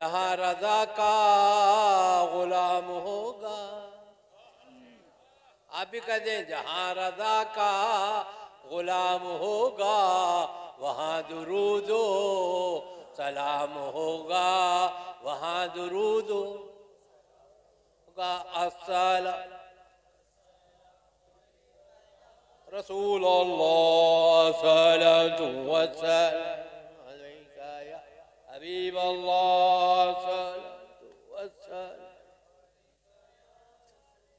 जहाँ रजा का गुलाम होगा, आप भी कह दें जहाँ रजा का गुलाम होगा, वहाँ दुरूदो सलाम होगा, वहाँ दुरूदो का अस्सलाम रसूल अल्लाह सल्लल्लाहु वसल्लम अलैका या हबीब अल्लाह सल्लल्लाहु वसल्लम।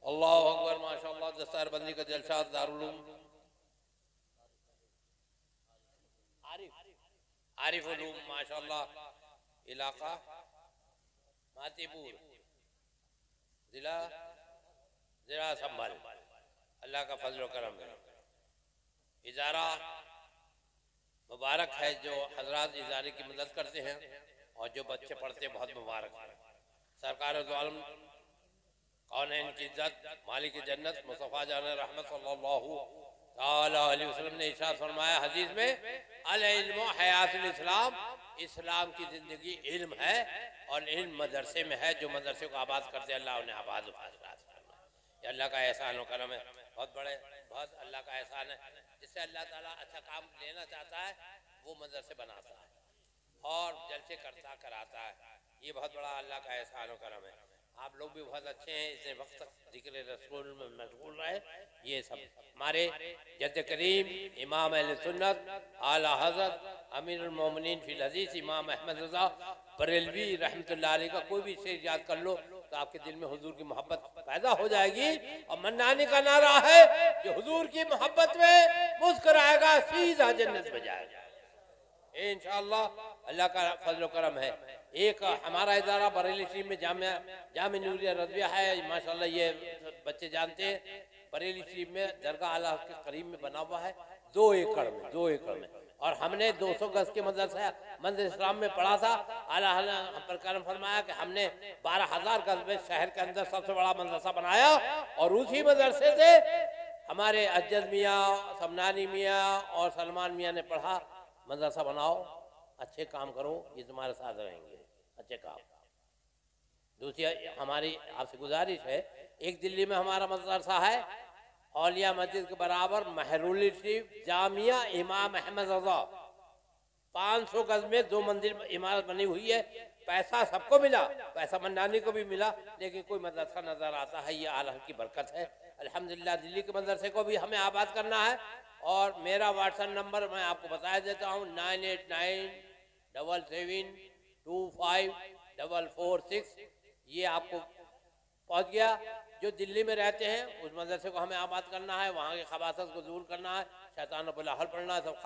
अल्लाहु अकबर माशाअल्लाह। दस्तारबंदी का जलसा दारुल उलूम आरिफ उलूम माशाअल्लाह, इलाका मातीपुर, जिला जिला संभल। अल्लाह का फजल व करम है। इजारा मुबारक है जो हजरात इजारे की मदद करते हैं और जो बच्चे पढ़ते हैं, बहुत मुबारक है। सरकार दो आलम कौनैन की इज्जत मालिक जन्नत मुस्तफ़ा जान रहमत सल्लल्लाहु ताला अलैहि वसल्लम ने इरशाद फरमाया हदीस में, अल इल्मु हयातुल इस्लाम, इस्लाम की ज़िंदगी इल्म है और इल्म मदरसे में है। जो मदरसे को आबाद करते हैं अल्लाह उन्हें आबाद करना। ये अल्लाह का एहसान व करम है, बहुत बड़े, बहुत अल्लाह का एहसान है। जिससे अल्लाह ताला अच्छा काम लेना चाहता है वो मदरसे बनाता है और जलसे करता कराता है। ये बहुत बड़ा अल्लाह का एहसान व करम है। आप लोग भी बहुत अच्छे हैं, इतने वक्त तक जिक्र रसूल में मशगूल रहे। ये सब हमारे जद्द करीम इमाम अहले सुन्नत आला हज़रत अमीरुल मोमिनीन फिल हदीस इमाम अहमद रज़ा बरेलवी रहमतुल्लाह अलैह का कोई भी शेर याद कर लो तो आपके दिल में हुजूर की मोहब्बत पैदा हो जाएगी। और मन्नानी का नारा है कि हुजूर की मोहब्बत में मुस्कुराएगा सीधा जन्नत में जाएगा इंशाअल्लाह। अल्लाह का फजल करम है। एक हमारा इदारा बरेली शरीफ में जामिया नूरिया रज़विया है माशाअल्लाह, ये बच्चे जानते हैं। बरेली शरीफ में दरगाह आला के करीब में बना हुआ है, 2 एकड़ में और हमने 200 गज के मदरसा मंदिर इस्लाम में पढ़ा था। आला हम पर करम फरमाया कि हमने 12,000 गज में शहर के अंदर सबसे बड़ा मदरसा बनाया और उसी मदरसे से हमारे अज्जद मियाँ, समनानी मियाँ और सलमान मियाँ ने पढ़ा, मदरसा बनाओ, अच्छे काम करो, ये तुम्हारे साथ रहेंगे, अच्छे काम। दूसरी हमारी आपसे गुजारिश है, एक दिल्ली में हमारा मदरसा है औलिया मस्जिद के बराबर महरूली शरीफ जामिया इमाम अहमद रज़ा, 500 गज में 2 मंजिल इमारत बनी हुई है। पैसा सबको मिला, पैसा मन्नानी को भी मिला, लेकिन कोई मदरसा नजर आता है, ये आला की बरकत है अल्हम्दुलिल्लाह। दिल्ली के मदरसे को भी हमें आबाद करना है और मेरा व्हाट्सएप नंबर मैं आपको बता देता हूँ 9897725446। ये आपको पहुँच गया। जो दिल्ली में रहते हैं उस मदरसे को हमें आबाद करना है, वहाँ के खबासत को दूर करना है, शैतान पर लाहौल पढ़ना है, सब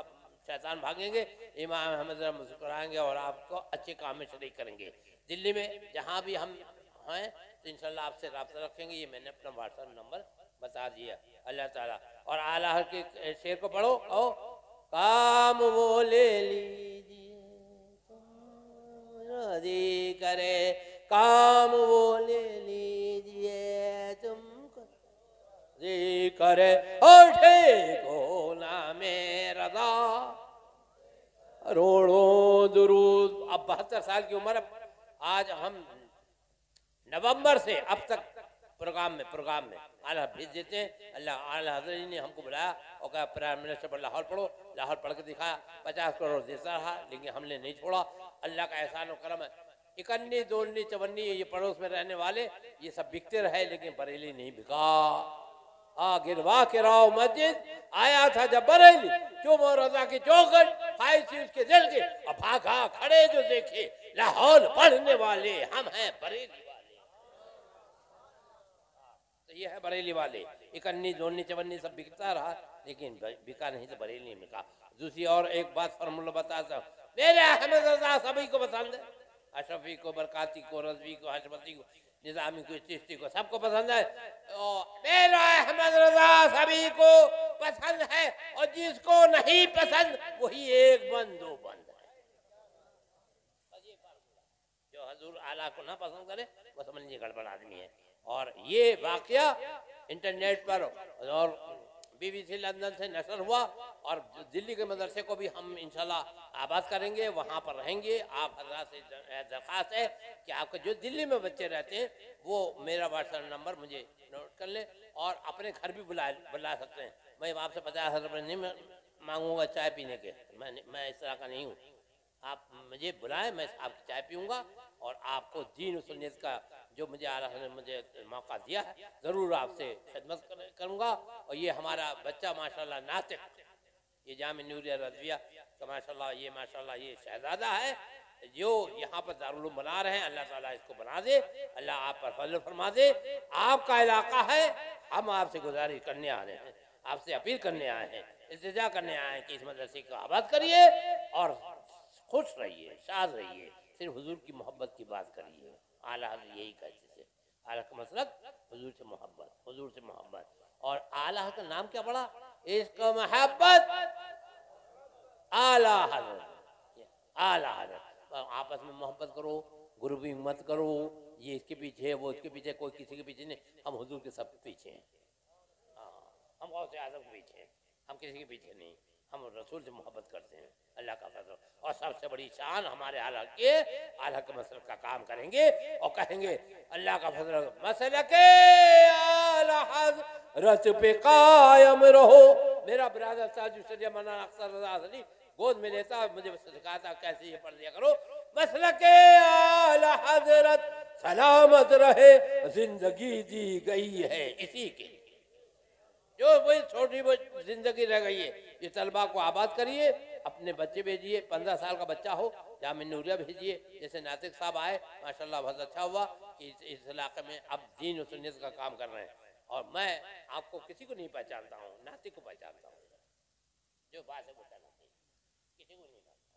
शैतान भागेंगे, इमाम अहमद मुस्कुराएंगे और आपको अच्छे काम में शरीक करेंगे। दिल्ली में जहाँ भी हम हैं तो इंशाल्लाह आपसे रब्ता रखेंगे। ये मैंने अपना व्हाट्सएप नंबर बता दिया। अल्लाह ताला और आला के शेर को पढ़ो। ओ काम वो ले लीजिए राजी करे, काम वो ले लीजिए तुमको जी करे, उठे को ना मेरा दा रोड़ों दुरूद। अब 72 साल की उम्र। आज हम नवंबर से अब तक प्रोग्राम में आला भेज देते हैं। अल्लाह आला हज़रत ने हमको बुलाया और कहा प्राइम मिनिस्टर पर लाहौर पढ़ो, लाहौर पढ़ के दिखाया, 50 करोड़ देता रहा, लेकिन हमने नहीं छोड़ा। अल्लाह का एहसान और करम है। इकन्नी दोलनी चवन्नी ये पड़ोस में रहने वाले ये सब बिकते रहे, लेकिन बरेली नहीं बिका। गिरवा के राव मस्जिद आया था जब बरेली, जो मोरजा की चौखट खाई थी उसके दिल के, और भागा खड़े जो देखे लाहौर पढ़ने वाले हम हैं बरेली वाले। तो ये है बरेली वाले। इकन्नी दोलनी चवन्नी सब बिकता रहा, लेकिन बिका नहीं तो बरेली नहीं बिका। दूसरी और एक बात फॉर्मूला बताता हूँ, मेरे अहमद रजा सभी को पसंद है, अशरफी को, बरकाती को, रजवी को, हशमती को, निजामी को, चिश्ती को, सबको पसंद है। मेरा अहमद रजा सभी को पसंद है और जिसको नहीं पसंद वही एक बंद 2 बंद है। जो हजूर आला को ना पसंद करे वो समझिए गड़बड़ आदमी है। और ये वाकया इंटरनेट पर और BBC लंदन से नशर हुआ और दिल्ली के मदरसे को भी हम इंशाल्लाह आबाद करेंगे, वहाँ पर रहेंगे। आप हजरात से दरख्वास्त है कि आपके जो दिल्ली में बच्चे रहते हैं वो मेरा व्हाट्सएप नंबर मुझे नोट कर ले और अपने घर भी बुला सकते हैं। मैं आपसे 50,000 रुपये नहीं मांगूंगा चाय पीने के, मैं इस तरह का नहीं हूँ। आप मुझे बुलाएं, मैं आपकी चाय पीऊँगा और आपको दीन और सुन्नत का जो मुझे आला ने मुझे मौका दिया है ज़रूर आपसे खिदमत करूँगा। और ये हमारा बच्चा माशाल्लाह नातिक, ये जामिया नूरिया रज़विया तो माशाल्लाह ये शहजादा है जो यहाँ पर दारुल उलूम बना रहे हैं। अल्लाह ताला इसको बना दे, अल्लाह आप पर फजल फरमा दे। आपका इलाका है, हम आपसे गुजारिश करने आ रहे हैं, आपसे अपील करने आए हैं, इल्तिजा करने आए हैं कि इस मदरसे को आबाद करिए और खुश रहिए, शाद रहिए, सिर्फ हुजूर की मोहब्बत की बात करिए। आला हज़रत यही कहते थे, आला का मसलक हुजूर से मोहब्बत, हुजूर से मोहब्बत। और आला का नाम क्या पड़ा? इश्क मोहब्बत आला हज़रत, आला हज़रत। आपस में मोहब्बत करो, गुरुबी मत करो, ये इसके पीछे है, वो इसके पीछे, कोई किसी के पीछे नहीं, हम हुजूर के सब पीछे हैं। हम गौसे आज़म के पीछे हैं, हम किसी के पीछे नहीं, हम रसूल से मोहब्बत करते हैं। अल्लाह का फजल और सबसे बड़ी शान हमारे आला के मसलक का काम करेंगे और कहेंगे अल्लाह का फजल मसलक आला हज़रत पे कायम रहो। मेरा बिरादर साजू सैयद मौलाना अख्तर रज़ा अली गोद में लेता, मुझे सिखाता कैसे ये पढ़ लिया करो, मसलक आला हज़रत सलामत रहे, जिंदगी दी गई है इसी के, जो वही छोटी जिंदगी रह गई है। ये तलबा को आबाद करिए, अपने बच्चे भेजिए, 15 साल का बच्चा हो जामिया नूरिया भेजिए। जैसे नातिक साहब आए माशाल्लाह बहुत अच्छा हुआ कि इस इलाके में अब दीन और सुन्नत का काम कर रहे हैं। और मैं आपको किसी को नहीं पहचानता हूँ, नातिक को पहचानता हूँ, जो बात है वो कहलाती है, किसी को नहीं जानता।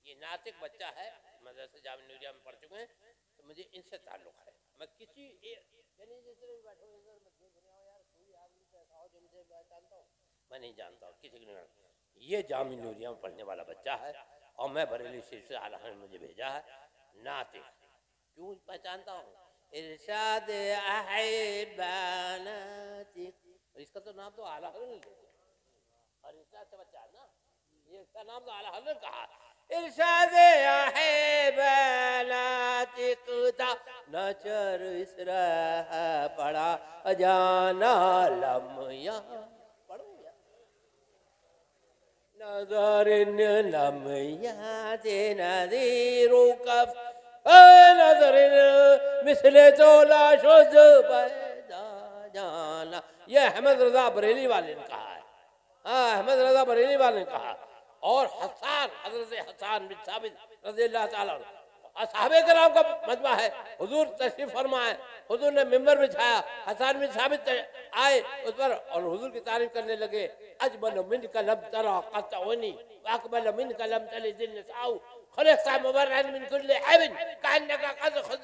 ये नातिक बच्चा है, मदरसे जामिया नूरिया में पढ़ चुके हैं, तो मुझे इनसे ताल्लुक़ है। मैं किसी मैं नहीं जानता हूँ, किसी को नहीं जानता। ये जामिया नूरिया में पढ़ने वाला बच्चा है और मैं बरेली शरीफ से आला ने मुझे भेजा है। नातिक क्यों पहचानता हूँ? इरशाद अहबानातिक, इसका तो नाम तो आला हज़रत ने और इरशाद से बच्चा है ना, ये इसका नाम तो आला हज़रत कहा। इरशाद अहबानातिक था नचर इसरा पड़ा अजाना लम्या नज़रिन लम्या दे नज़ीरो कफ नज़रिन मिसले तो लाशुद पैदा जाना। ये अहमद रज़ा बरेली वाले ने कहा है, हाँ अहमद रज़ा बरेली वाले ने कहा। और हसन हज़रत हसन बिन साबित रज़ियल्लाहु ताला असहाबे कराम का मजमा है। हुजूर तशरीफ फरमाए, हुजूर ने मिंबर बिछाया, हसन बिन साबित आए उस पर और हुजूर की तारीफ करने लगे। अजमल मिन कलम तरा कतौनी अकबल मिन कलम तली दिल साउ खलक़ता मुबर्रअन मिन कुल्ली ऐबिन कान्नका कद खुद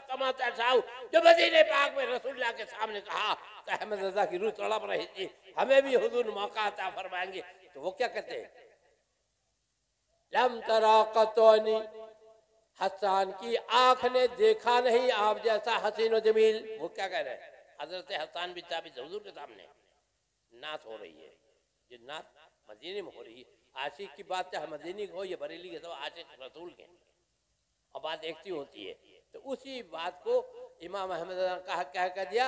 कमा तशाउ। जो मदीने पाक में रसूलुल्लाह के सामने कहा तो अहमद रज़ा की रूह तड़प रही थी, हमें भी हुजूर मौका अता फरमाएंगे। तो वो क्या कहते हैं? लम तरा कतौनी, हसन की आंख ने देखा नहीं आप जैसा हसीन और जमील। वो क्या कह रहे हैं? हजरत हसन बिन साबित हुजूर के सामने नात हो रही है, जो नात मदीने में हो रही है। आशिक की बात चाहे मदीने की हो या बरेली के, तो आशिक रसूल के और बात एक ही होती है। तो उसी बात को इमाम अहमद कहा क्या कह दिया?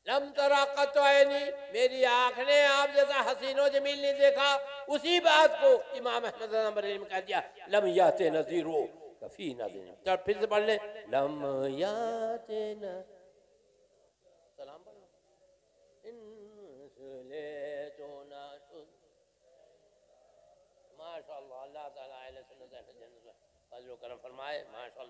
लम तरा कतौनी, मेरी आंख ने आप जैसा हसीनो जमील नहीं देखा। उसी बात को इमाम अहमद बरेली में कह दिया लम याते नज़ीरो कफी नज़ीर। तो फिर से पढ़ ले लम याते न सलाम पढ़ माशाअल्लाह। अल्लाह ताला अहले सुन्नत फजल करम फरमाए माशाअल्लाह।